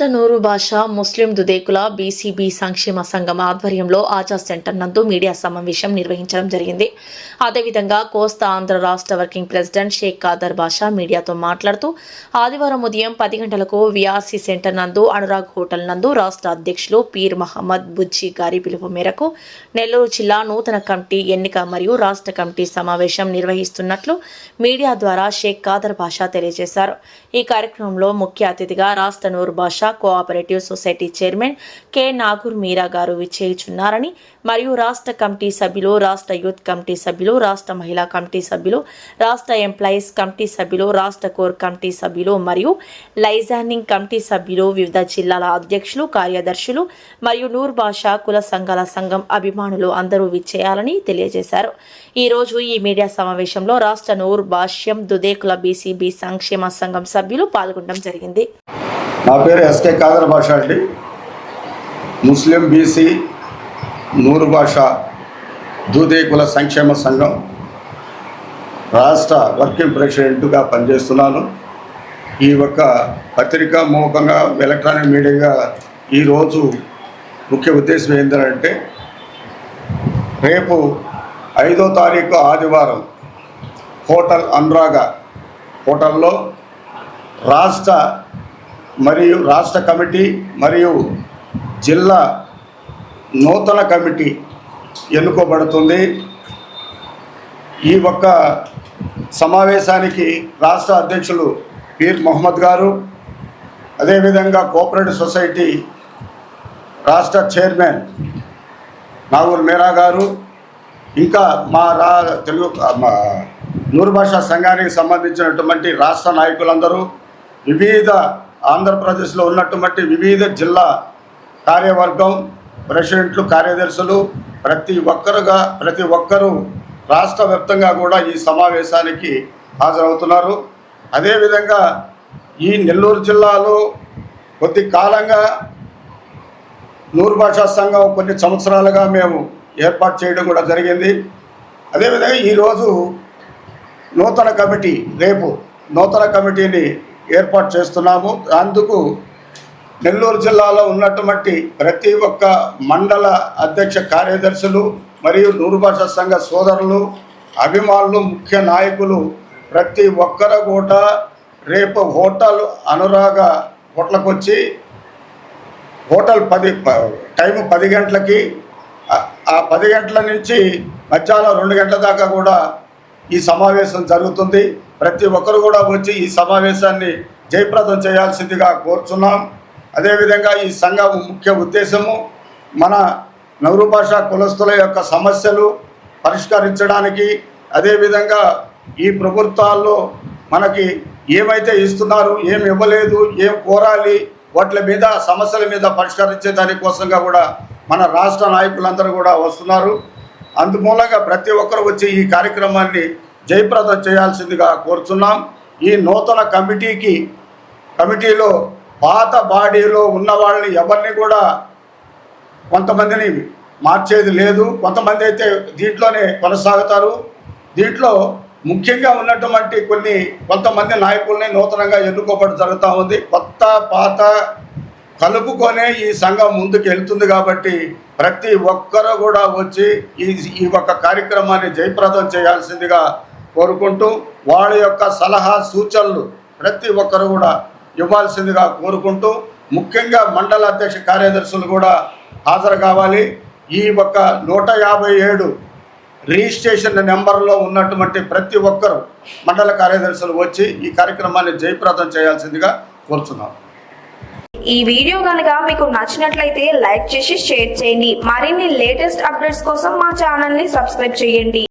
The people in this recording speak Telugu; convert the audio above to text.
రాష్ట్ర నూరు భాష ముస్లిం దుదేకుల బీసీబీ సంక్షేమ సంఘం ఆధ్వర్యంలో ఆజా సెంటర్ నందు మీడియా సమావేశం నిర్వహించడం జరిగింది. అదేవిధంగా కోస్తా ఆంధ్ర రాష్ట్ర వర్కింగ్ ప్రెసిడెంట్ షేక్ ఖాదర్ బాషా మీడియాతో మాట్లాడుతూ ఆదివారం ఉదయం 10 గంటలకు విఆర్సీ సెంటర్ నందు అనురాగ్ హోటల్ నందు రాష్ట్ర అధ్యక్షులు పీర్ మహమ్మద్ బుజ్జి గారి పిలుపు మేరకు నెల్లూరు జిల్లా నూతన కమిటీ ఎన్నిక మరియు రాష్ట్ర కమిటీ సమావేశం నిర్వహిస్తున్నట్లు మీడియా ద్వారా షేక్ ఖాదర్ బాషా తెలియజేశారు. ఈ కార్యక్రమంలో ముఖ్య అతిథిగా రాష్ట్ర నూరు భాష cooperative society chairman K Nagur Meera గారు విచ్చేయుచున్నారని మరియు రాష్ట్ర కమిటీ సభ్యులు, రాష్ట్ర యూత్ కమిటీ సభ్యులు, రాష్ట్ర మహిళా కమిటీ సభ్యులు, రాష్ట్ర ఎంప్లాయీస్ కమిటీ సభ్యులు, రాష్ట్ర కోర్ కమిటీ సభ్యులు మరియు లైజానింగ్ కమిటీ సభ్యులు, వివిధ జిల్లాల అధ్యక్షులు, కార్యదర్శులు మరియు నూర్ భాష కుల సంఘాల సంఘం అభిమానులు అందరూ విచ్చేయాలని తెలియజేశారు. ఈ రోజు ఈ మీడియా సమావేశంలో రాష్ట్ర నూర్ భాష్యం దుదేకుల బీసీబీ సంక్షేమ సంఘం సభ్యులు పాల్గొనడం జరిగింది. నా పేరు ఎస్కే ఖాదర్ బాషా అండి. ముస్లిం బీసీ నూరు భాష దూదేకుల సంక్షేమ సంఘం రాష్ట్ర వర్కింగ్ ప్రెసిడెంట్గా పనిచేస్తున్నాను. ఈ ఒక్క పత్రికా మూలకంగా ఎలక్ట్రానిక్ మీడియాగా ఈరోజు ముఖ్య ఉద్దేశం ఏంటంటే రేపు 5వ తారీఖు ఆదివారం హోటల్ అనురాగా హోటల్లో రాష్ట్ర కమిటీ మరియు జిల్లా నూతన కమిటీ ఎన్నుకోబడుతుంది. ఈ ఒక్క సమావేశానికి రాష్ట్ర అధ్యక్షులు పీర్ మహమ్మద్ గారు, అదేవిధంగా కోఆపరేటివ్ సొసైటీ రాష్ట్ర చైర్మన్ నాగూర్ మీరా గారు, ఇంకా మా నూరు భాషా సంఘానికి సంబంధించినటువంటి రాష్ట్ర నాయకులందరూ, వివిధ ఆంధ్రప్రదేశ్లో ఉన్నటువంటి వివిధ జిల్లా కార్యవర్గం ప్రెసిడెంట్లు, కార్యదర్శులు ప్రతి ఒక్కరూ రాష్ట్ర వ్యాప్తంగా కూడా ఈ సమావేశానికి హాజరవుతున్నారు. అదేవిధంగా ఈ నెల్లూరు జిల్లాలో కొద్ది కాలంగా నూరు భాషా సంఘం కొన్ని సంవత్సరాలుగా మేము ఏర్పాటు చేయడం కూడా జరిగింది. అదేవిధంగా ఈరోజు రేపు నూతన కమిటీని ఏర్పాటు చేస్తున్నాము. అందుకు నెల్లూరు జిల్లాలో ఉన్నటువంటి ప్రతి ఒక్క మండల అధ్యక్ష కార్యదర్శులు మరియు నూరు భాషా సంఘ సోదరులు, అభిమానులు, ముఖ్య నాయకులు ప్రతి ఒక్కరు కూడా రేపు హోటల్ అనురాగ హోటల్కి వచ్చి హోటల్ టైము 10 గంటలకి, ఆ 10 గంటల నుంచి మధ్యాహ్నం 2 గంటల దాకా కూడా ఈ సమావేశం జరుగుతుంది. ప్రతి ఒక్కరు కూడా వచ్చి ఈ సమావేశాన్ని జయప్రదం చేయాల్సిందిగా కోరుచున్నాం. అదేవిధంగా ఈ సంఘం ముఖ్య ఉద్దేశము మన నూరు భాషా కులస్తుల యొక్క సమస్యలు పరిష్కరించడానికి, అదేవిధంగా ఈ ప్రభుత్వాల్లో మనకి ఏమైతే ఇస్తున్నారు, ఏమి ఇవ్వలేదు, ఏం కోరాలి, వాటి మీద సమస్యల మీద పరిష్కరించే దానికోసంగా కూడా మన రాష్ట్ర నాయకులందరూ కూడా వస్తున్నారు. అందుమూలంగా ప్రతి ఒక్కరు వచ్చి ఈ కార్యక్రమాన్ని జయప్రదం చేయాల్సిందిగా కోరుచున్నాం. ఈ నూతన కమిటీలో పాత బాడీలో ఉన్న వాళ్ళని ఎవరిని కూడా కొంతమందిని మార్చేది లేదు. కొంతమంది అయితే దీంట్లోనే కొనసాగుతారు. దీంట్లో ముఖ్యంగా ఉన్నటువంటి కొంతమంది నాయకుల్ని నూతనంగా ఎన్నుకోవడం జరుగుతూ ఉంది. కొత్త పాత కలుపుకొనే ఈ సంఘం ముందుకు వెళ్తుంది. కాబట్టి ప్రతి ఒక్కరు కూడా వచ్చి ఈ ఒక్క కార్యక్రమాన్ని జయప్రదం చేయాల్సిందిగా కోరుకుంటూ, వాళ్ళ యొక్క సలహా సూచనలు ప్రతి ఒక్కరు కూడా ఇవ్వాల్సిందిగా కోరుకుంటూ, ముఖ్యంగా మండల అధ్యక్ష కార్యదర్శులు కూడా హాజరు కావాలి. ఈ ఒక్క 157 రిజిస్ట్రేషన్ నెంబర్లో ఉన్నటువంటి ప్రతి ఒక్కరు మండల కార్యదర్శులు వచ్చి ఈ కార్యక్రమాన్ని జయప్రదం చేయాల్సిందిగా కోరుచున్నాం. ఈ వీడియో కనుక మీకు నచ్చినట్లయితే లైక్ చేసి షేర్ చేయండి. మరిన్ని లేటెస్ట్ అప్డేట్స్ కోసం మా ఛానల్ ని సబ్స్క్రైబ్ చేయండి.